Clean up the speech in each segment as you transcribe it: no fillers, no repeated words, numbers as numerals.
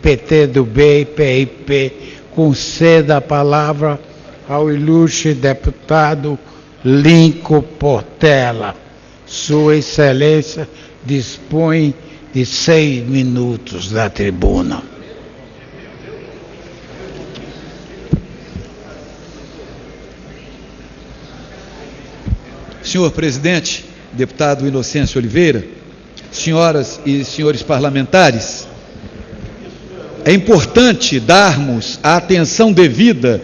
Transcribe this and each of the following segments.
PTB e PIP, conceda a palavra ao ilustre deputado Lincoln Portela. Sua Excelência dispõe de 6 minutos da tribuna. Senhor presidente, deputado Inocêncio Oliveira, senhoras e senhores parlamentares, é importante darmos a atenção devida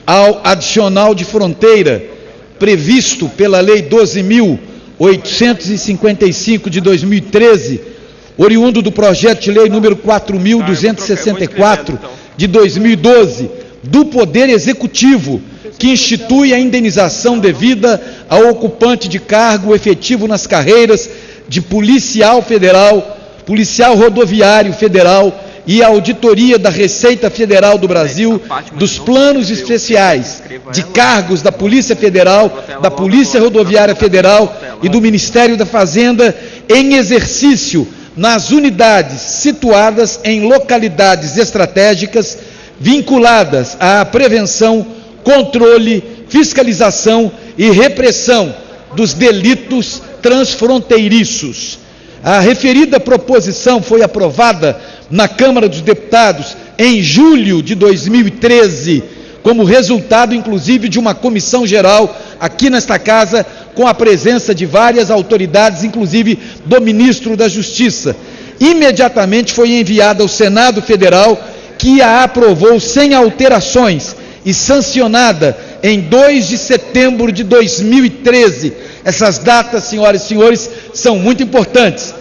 ao adicional de fronteira previsto pela Lei 12.855 de 2013, oriundo do projeto de lei número 4.264 de 2012, do Poder Executivo, que institui a indenização devida ao ocupante de cargo efetivo nas carreiras de policial federal, policial rodoviário federal e Auditoria da Receita Federal do Brasil, dos planos especiais de cargos da Polícia Federal, da Polícia Rodoviária Federal e do Ministério da Fazenda, em exercício nas unidades situadas em localidades estratégicas vinculadas à prevenção, controle, fiscalização e repressão dos delitos transfronteiriços. A referida proposição foi aprovada na Câmara dos Deputados em julho de 2013, como resultado, inclusive, de uma comissão geral aqui nesta casa, com a presença de várias autoridades, inclusive do ministro da Justiça. Imediatamente foi enviada ao Senado Federal, que a aprovou sem alterações e sancionada em 2 de setembro de 2013. Essas datas, senhoras e senhores, são muito importantes.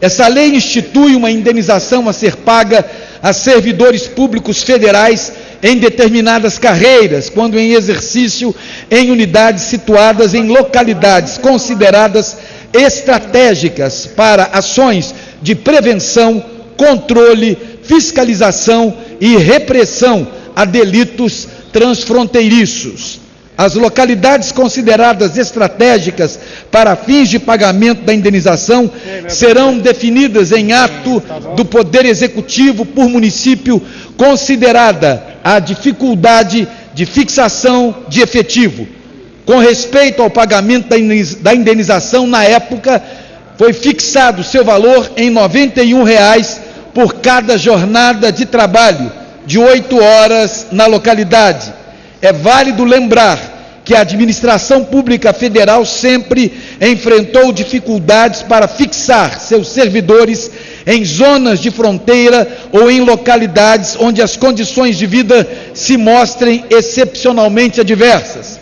Essa lei institui uma indenização a ser paga a servidores públicos federais em determinadas carreiras, quando em exercício em unidades situadas em localidades consideradas estratégicas para ações de prevenção, controle, fiscalização e repressão a delitos transfronteiriços. As localidades consideradas estratégicas para fins de pagamento da indenização serão definidas em ato do Poder Executivo por município, considerada a dificuldade de fixação de efetivo. Com respeito ao pagamento da indenização, na época, foi fixado seu valor em R$ 91,00 por cada jornada de trabalho, de 8 horas na localidade. É válido lembrar que a administração pública federal sempre enfrentou dificuldades para fixar seus servidores em zonas de fronteira ou em localidades onde as condições de vida se mostrem excepcionalmente adversas.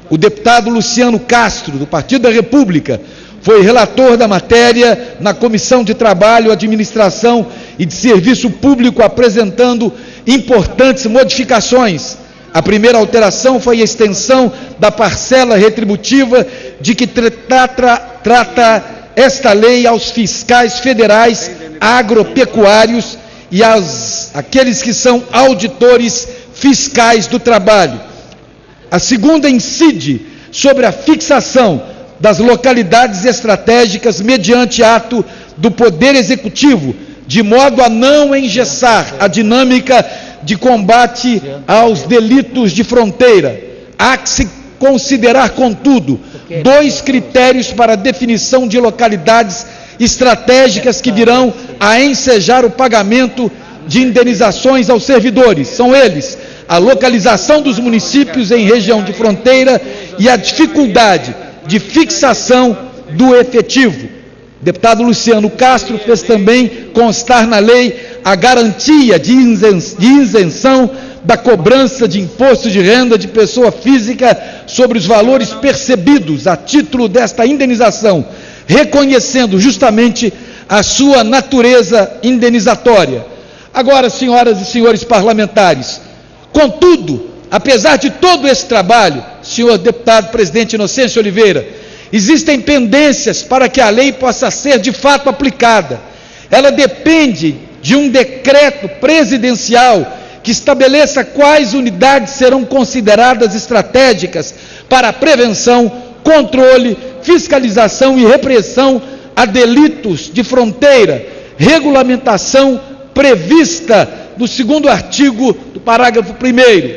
O deputado Luciano Castro, do Partido da República, foi relator da matéria na Comissão de Trabalho, Administração e de Serviço Público, apresentando importantes modificações. A primeira alteração foi a extensão da parcela retributiva de que trata esta lei aos fiscais federais agropecuários e aqueles que são auditores fiscais do trabalho. A segunda incide sobre a fixação das localidades estratégicas mediante ato do Poder Executivo, de modo a não engessar a dinâmica de combate aos delitos de fronteira. Há que se considerar, contudo, 2 critérios para a definição de localidades estratégicas que virão a ensejar o pagamento de indenizações aos servidores. São eles: a localização dos municípios em região de fronteira e a dificuldade de fixação do efetivo. O deputado Luciano Castro fez também constar na lei a garantia de isenção da cobrança de imposto de renda de pessoa física sobre os valores percebidos a título desta indenização, reconhecendo justamente a sua natureza indenizatória. Agora, senhoras e senhores parlamentares, contudo, apesar de todo esse trabalho, senhor deputado presidente Inocêncio Oliveira, existem pendências para que a lei possa ser de fato aplicada. Ela depende de um decreto presidencial que estabeleça quais unidades serão consideradas estratégicas para a prevenção, controle, fiscalização e repressão a delitos de fronteira, regulamentação prevista no 2º artigo do parágrafo 1º,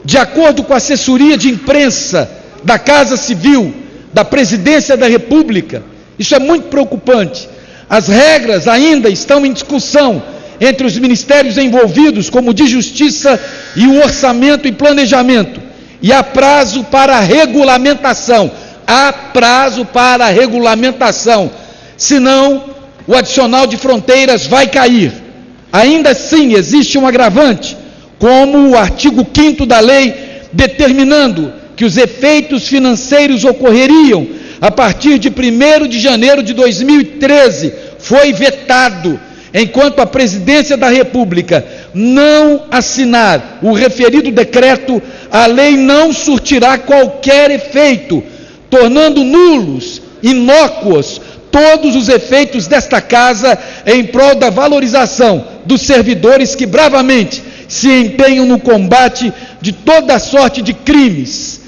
de acordo com a assessoria de imprensa da Casa Civil, da Presidência da República, isso é muito preocupante, as regras ainda estão em discussão entre os ministérios envolvidos, como o de Justiça e o Orçamento e Planejamento, e há prazo para a regulamentação, senão o adicional de fronteiras vai cair. Ainda assim, existe um agravante, como o artigo 5º da lei, determinando que os efeitos financeiros ocorreriam a partir de 1º de janeiro de 2013, foi vetado. Enquanto a Presidência da República não assinar o referido decreto, a lei não surtirá qualquer efeito, tornando nulos, inócuos, todos os efeitos desta casa em prol da valorização dos servidores que bravamente se empenham no combate de toda sorte de crimes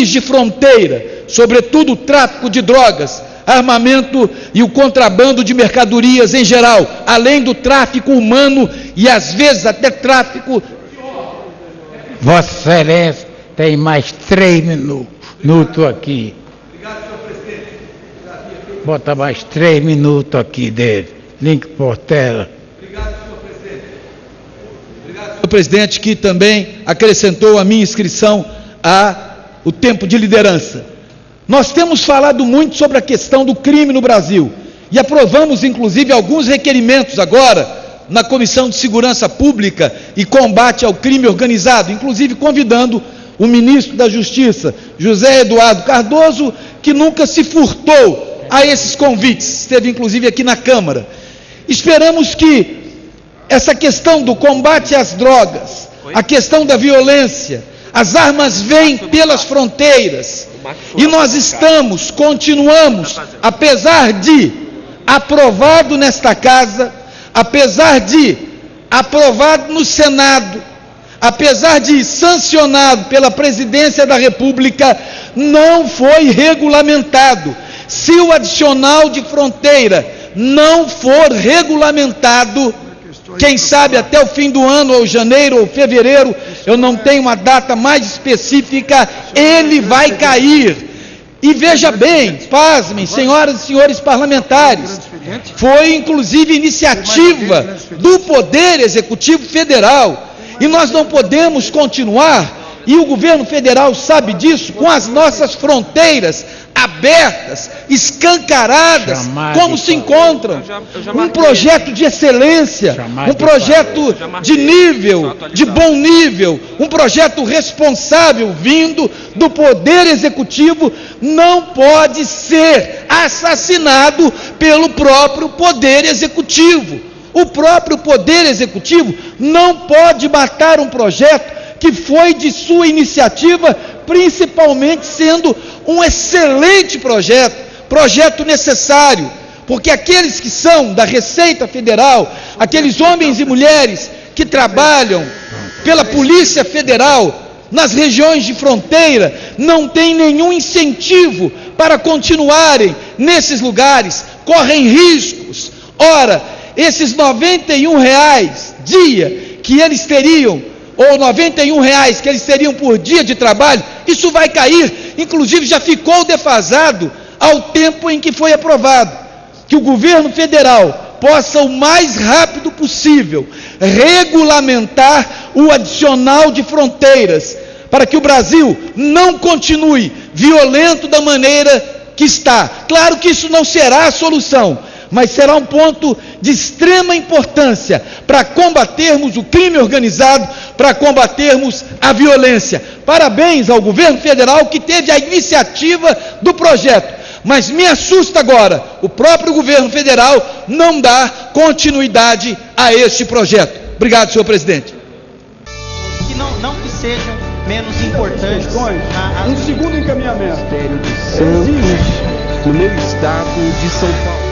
de fronteira, sobretudo o tráfico de drogas, armamento e o contrabando de mercadorias em geral, além do tráfico humano e às vezes até tráfico. Vossa Excelência tem mais 3 minutos aqui. Obrigado, senhor presidente. Bota mais 3 minutos aqui dele. Link Portela. Obrigado, senhor presidente. Obrigado, senhor presidente, que também acrescentou a minha inscrição ao tempo de liderança. Nós temos falado muito sobre a questão do crime no Brasil e aprovamos, inclusive, alguns requerimentos agora na Comissão de Segurança Pública e Combate ao Crime Organizado, inclusive convidando o ministro da Justiça, José Eduardo Cardoso, que nunca se furtou a esses convites, esteve inclusive aqui na Câmara. Esperamos que essa questão do combate às drogas, a questão da violência, as armas vêm pelas fronteiras, e nós continuamos, apesar de aprovado nesta casa, apesar de aprovado no Senado, apesar de sancionado pela Presidência da República, não foi regulamentado. Se o adicional de fronteira não for regulamentado, quem sabe até o fim do ano, ou janeiro, ou fevereiro, eu não tenho uma data mais específica, ele vai cair. E veja bem, pasmem, senhoras e senhores parlamentares, foi inclusive iniciativa do Poder Executivo Federal, e nós não podemos continuar, e o governo federal sabe disso, com as nossas fronteiras abertas, escancaradas, como se encontram. Um projeto de excelência, um projeto de nível, de bom nível, um projeto responsável vindo do Poder Executivo, não pode ser assassinado pelo próprio Poder Executivo. O próprio Poder Executivo não pode matar um projeto que foi de sua iniciativa, principalmente sendo um excelente projeto necessário, porque aqueles que são da Receita Federal, aqueles homens e mulheres que trabalham pela Polícia Federal nas regiões de fronteira, não têm nenhum incentivo para continuarem nesses lugares, correm riscos. Ora, esses R$91 dia que eles teriam, ou R$91 que eles teriam por dia de trabalho, isso vai cair, inclusive já ficou defasado ao tempo em que foi aprovado. Que o governo federal possa o mais rápido possível regulamentar o adicional de fronteiras, para que o Brasil não continue violento da maneira que está. Claro que isso não será a solução, mas será um ponto de extrema importância para combatermos o crime organizado, para combatermos a violência. Parabéns ao governo federal que teve a iniciativa do projeto, mas me assusta agora, o próprio governo federal não dá continuidade a este projeto. Obrigado, senhor presidente. Que não que sejam menos importantes. Um segundo encaminhamento. Ministério de Santos, no meu estado de São Paulo.